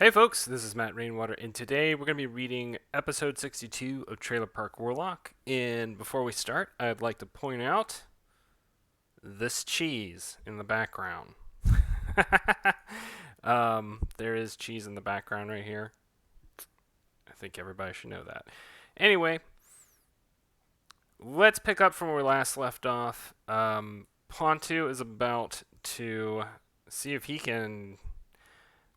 Hey folks, this is Matt Rainwater, and today we're going to be reading episode 62 of Trailer Park Warlock. And before we start, I'd like to point out this cheese in the background. There is cheese in the background right here. I think everybody should know that. Anyway, let's pick up from where we last left off. Pointu is about to see if he can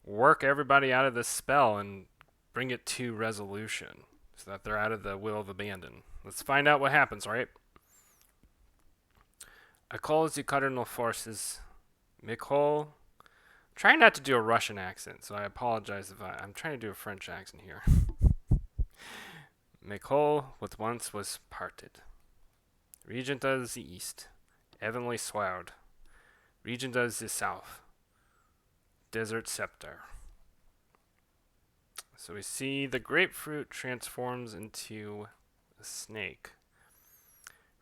work everybody out of this spell and bring it to resolution so that they're out of the will of abandon. Let's find out what happens, right? I call the cardinal forces. Mikol. Trying not to do a Russian accent, so I apologize if I'm trying to do a French accent here. Mikol, what once was parted. Regent of the east. Heavenly sword. Regent of the south. Desert scepter. So we see the grapefruit transforms into a snake.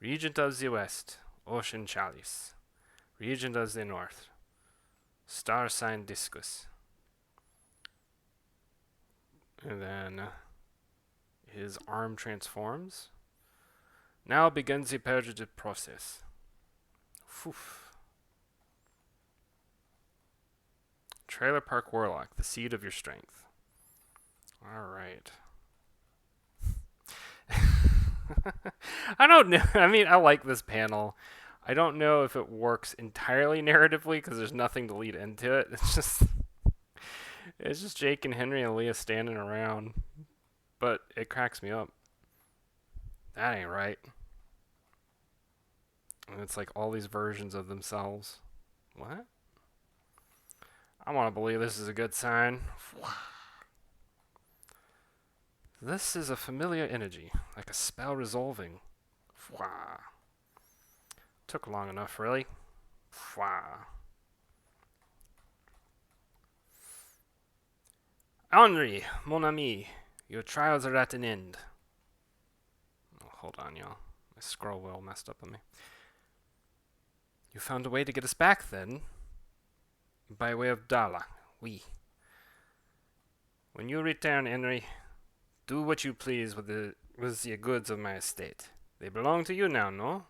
Regent of the west, ocean chalice. Regent of the north, star sign discus. And then his arm transforms. Now begins the purgative process. Poof. Trailer Park Warlock, the seed of your strength. Alright. I don't know. I mean, I like this panel. I don't know if it works entirely narratively because there's nothing to lead into it. It's just Jake and Henry and Leah standing around. But it cracks me up. That ain't right. And it's like all these versions of themselves. What? I want to believe this is a good sign. This is a familiar energy, like a spell resolving. Took long enough, really. Henri, mon ami, your trials are at an end. Oh, hold on, y'all. My scroll wheel messed up on me. You found a way to get us back, then? By way of Dala, oui. When you return, Henry, do what you please with the goods of my estate. They belong to you now, no?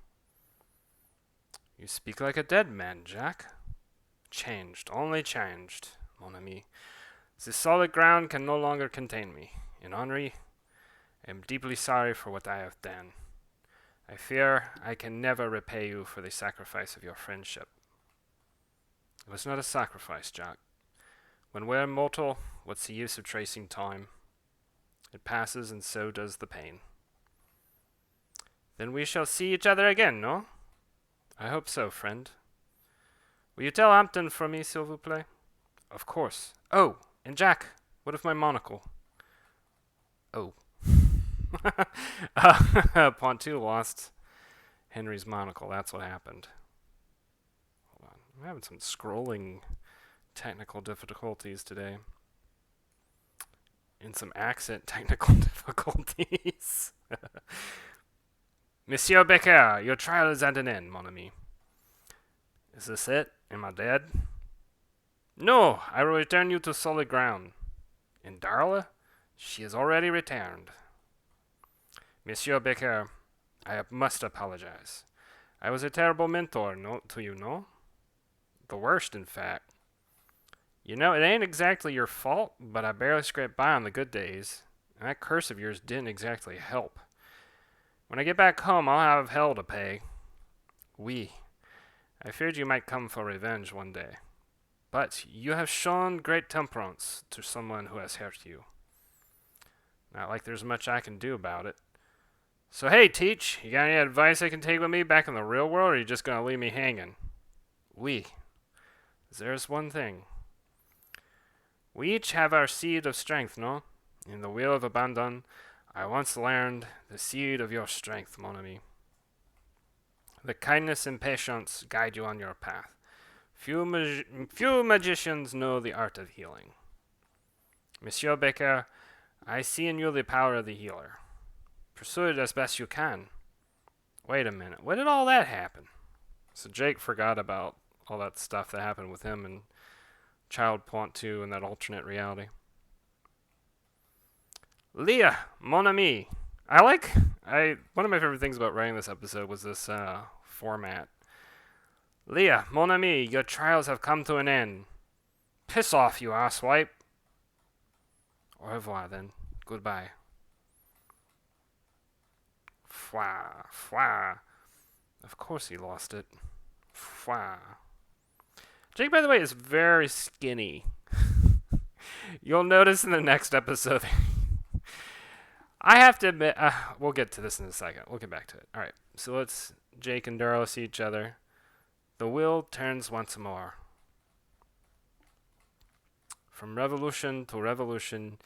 You speak like a dead man, Jack. Changed, only changed, mon ami. The solid ground can no longer contain me. And Henri, I am deeply sorry for what I have done. I fear I can never repay you for the sacrifice of your friendship. It was not a sacrifice, Jack. When we're mortal, what's the use of tracing time? It passes, and so does the pain. Then we shall see each other again, no? I hope so, friend. Will you tell Hampton for me, s'il vous plaît? Of course. Oh, and Jack, what of my monocle? Oh. Pointu lost Henry's monocle. That's what happened. Hold on. I'm having some scrolling technical difficulties today. And some accent technical difficulties. Monsieur Becker, your trial is at an end, mon ami. Is this it? Am I dead? No, I will return you to solid ground. And Darla? She has already returned. Monsieur Becker, I must apologize. I was a terrible mentor to you, no? The worst, in fact. You know, it ain't exactly your fault, but I barely scraped by on the good days, and that curse of yours didn't exactly help. When I get back home, I'll have hell to pay. Oui. I feared you might come for revenge one day. But you have shown great temperance to someone who has hurt you. Not like there's much I can do about it. So hey, Teach, you got any advice I can take with me back in the real world, or are you just gonna leave me hanging? Oui. There's one thing. We each have our seed of strength, no? In the wheel of abandon, I once learned the seed of your strength, mon ami. The kindness and patience guide you on your path. Few magicians know the art of healing. Monsieur Becker, I see in you the power of the healer. Pursue it as best you can. Wait a minute, when did all that happen? So Jake forgot about all that stuff that happened with him and Child Pointu in that alternate reality. Leah, mon ami. One of my favorite things about writing this episode was this format. Leah, mon ami, your trials have come to an end. Piss off, you asswipe. Au revoir, then. Goodbye. Fwa, fwa. Of course he lost it. Fwa. Jake, by the way, is very skinny. You'll notice in the next episode. I have to admit, we'll get to this in a second. We'll get back to it. All right, so let's Jake and Darrow see each other. The wheel turns once more. From revolution to revolution,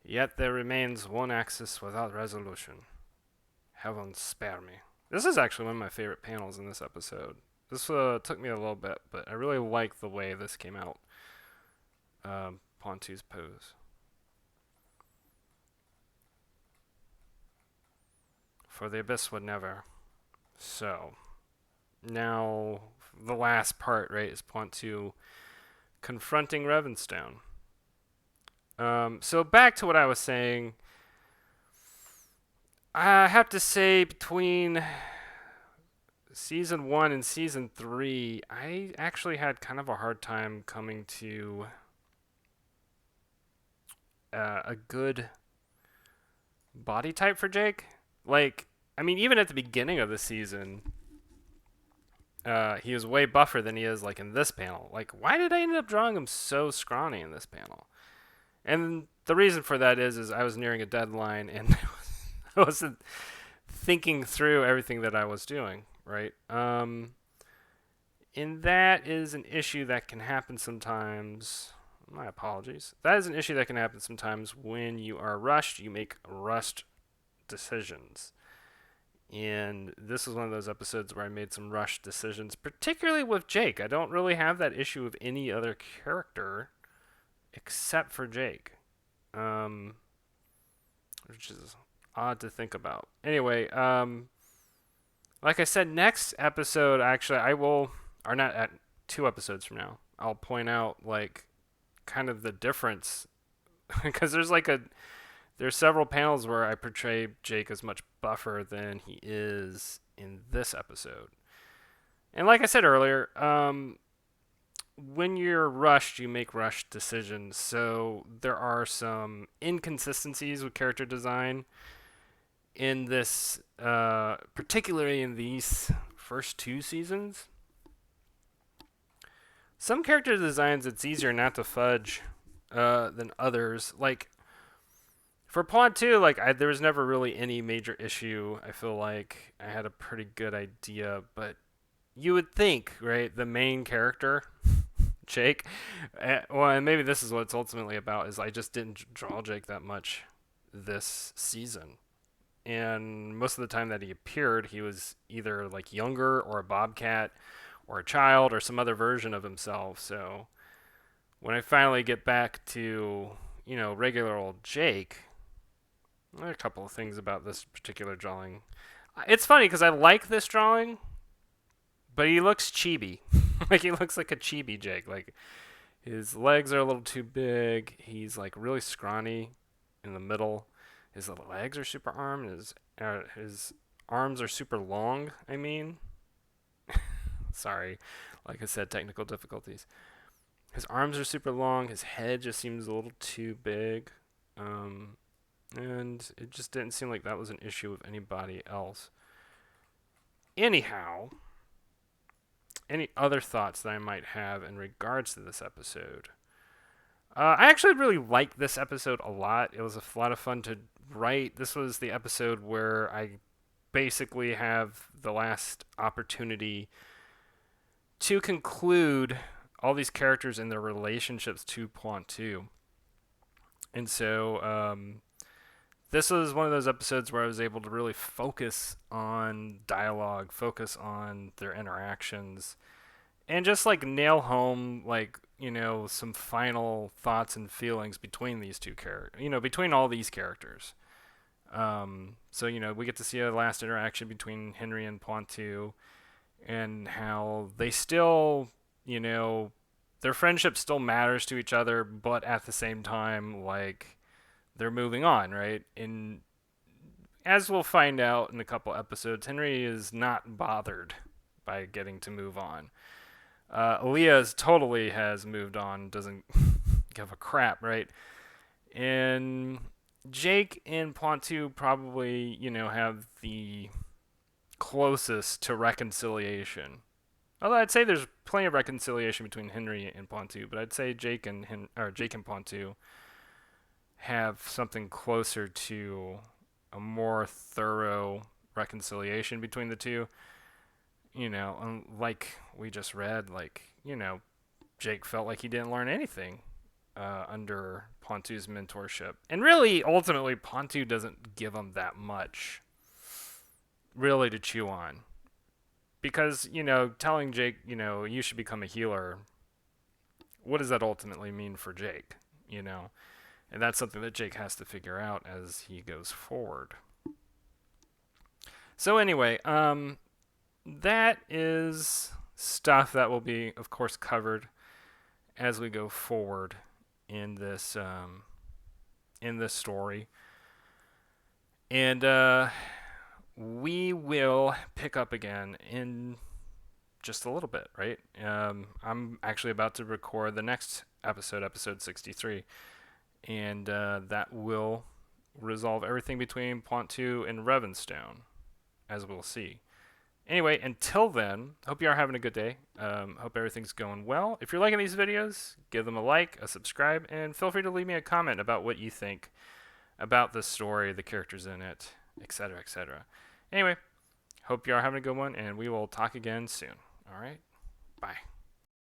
yet there remains one axis without resolution. Heaven spare me. This is actually one of my favorite panels in this episode. This took me a little bit, but I really like the way this came out. Pointu's pose. For the abyss would never. So, now the last part, right, is Pointu confronting Ravenstone. So back to what I was saying. I have to say, between season 1 and season 3, I actually had kind of a hard time coming to a good body type for Jake. Like, I mean, even at the beginning of the season, he was way buffer than he is, like, in this panel. Like, why did I end up drawing him so scrawny in this panel? And the reason for that is I was nearing a deadline, and I wasn't thinking through everything that I was doing, right? And that is an issue that can happen sometimes. My apologies. That is an issue that can happen sometimes when you are rushed. You make rushed decisions. And this was one of those episodes where I made some rushed decisions, particularly with Jake. I don't really have that issue with any other character except for Jake, which is odd to think about. Anyway, like I said, next episode, actually, I will, or not at 2 episodes from now, I'll point out, like, kind of the difference, because there's several panels where I portray Jake as much buffer than he is in this episode. And like I said earlier, when you're rushed, you make rushed decisions. So there are some inconsistencies with character design in this, particularly in these first 2 seasons. Some character designs, it's easier not to fudge than others. Like, for Pointu, like, there was never really any major issue. I feel like I had a pretty good idea, but you would think, right, the main character, Jake, well, and maybe this is what it's ultimately about, is I just didn't draw Jake that much this season. And most of the time that he appeared, he was either, like, younger or a bobcat or a child or some other version of himself. So when I finally get back to, regular old Jake, there are a couple of things about this particular drawing. It's funny because I like this drawing, but he looks chibi. Like, he looks like a chibi Jake. Like, his legs are a little too big. He's, like, really scrawny in the middle. His legs are super armed. His arms are super long, I mean. Sorry. Like I said, technical difficulties. His arms are super long. His head just seems a little too big. And it just didn't seem like that was an issue with anybody else. Anyhow, any other thoughts that I might have in regards to this episode? I actually really liked this episode a lot. It was a lot of fun to write. This was the episode where I basically have the last opportunity to conclude all these characters and their relationships to Pointu. And so this was one of those episodes where I was able to really focus on dialogue, focus on their interactions, and just, like, nail home, like, some final thoughts and feelings between these two characters, between all these characters. So, we get to see a last interaction between Henry and Pointu, and how they still, their friendship still matters to each other, but at the same time, like, they're moving on, right? And as we'll find out in a couple episodes, Henry is not bothered by getting to move on. Aaliyah totally has moved on, doesn't give a crap, right? And Jake and Pointu probably, have the closest to reconciliation. Although I'd say there's plenty of reconciliation between Henry and Pointu, but I'd say Jake and Pointu have something closer to a more thorough reconciliation between the two. Like we just read, Jake felt like he didn't learn anything under Pointu's mentorship. And really, ultimately, Pointu doesn't give him that much really to chew on. Because, telling Jake, you should become a healer, what does that ultimately mean for Jake? And that's something that Jake has to figure out as he goes forward. So anyway, that is stuff that will be, of course, covered as we go forward in this story. And we will pick up again in just a little bit, right? I'm actually about to record the next episode 63. And that will resolve everything between Pointu and Ravenstone, as we'll see. Anyway, until then, hope you are having a good day. Hope everything's going well. If you're liking these videos, give them a like, a subscribe, and feel free to leave me a comment about what you think about the story, the characters in it, etc., etc. Anyway, hope you are having a good one, and we will talk again soon. All right? Bye.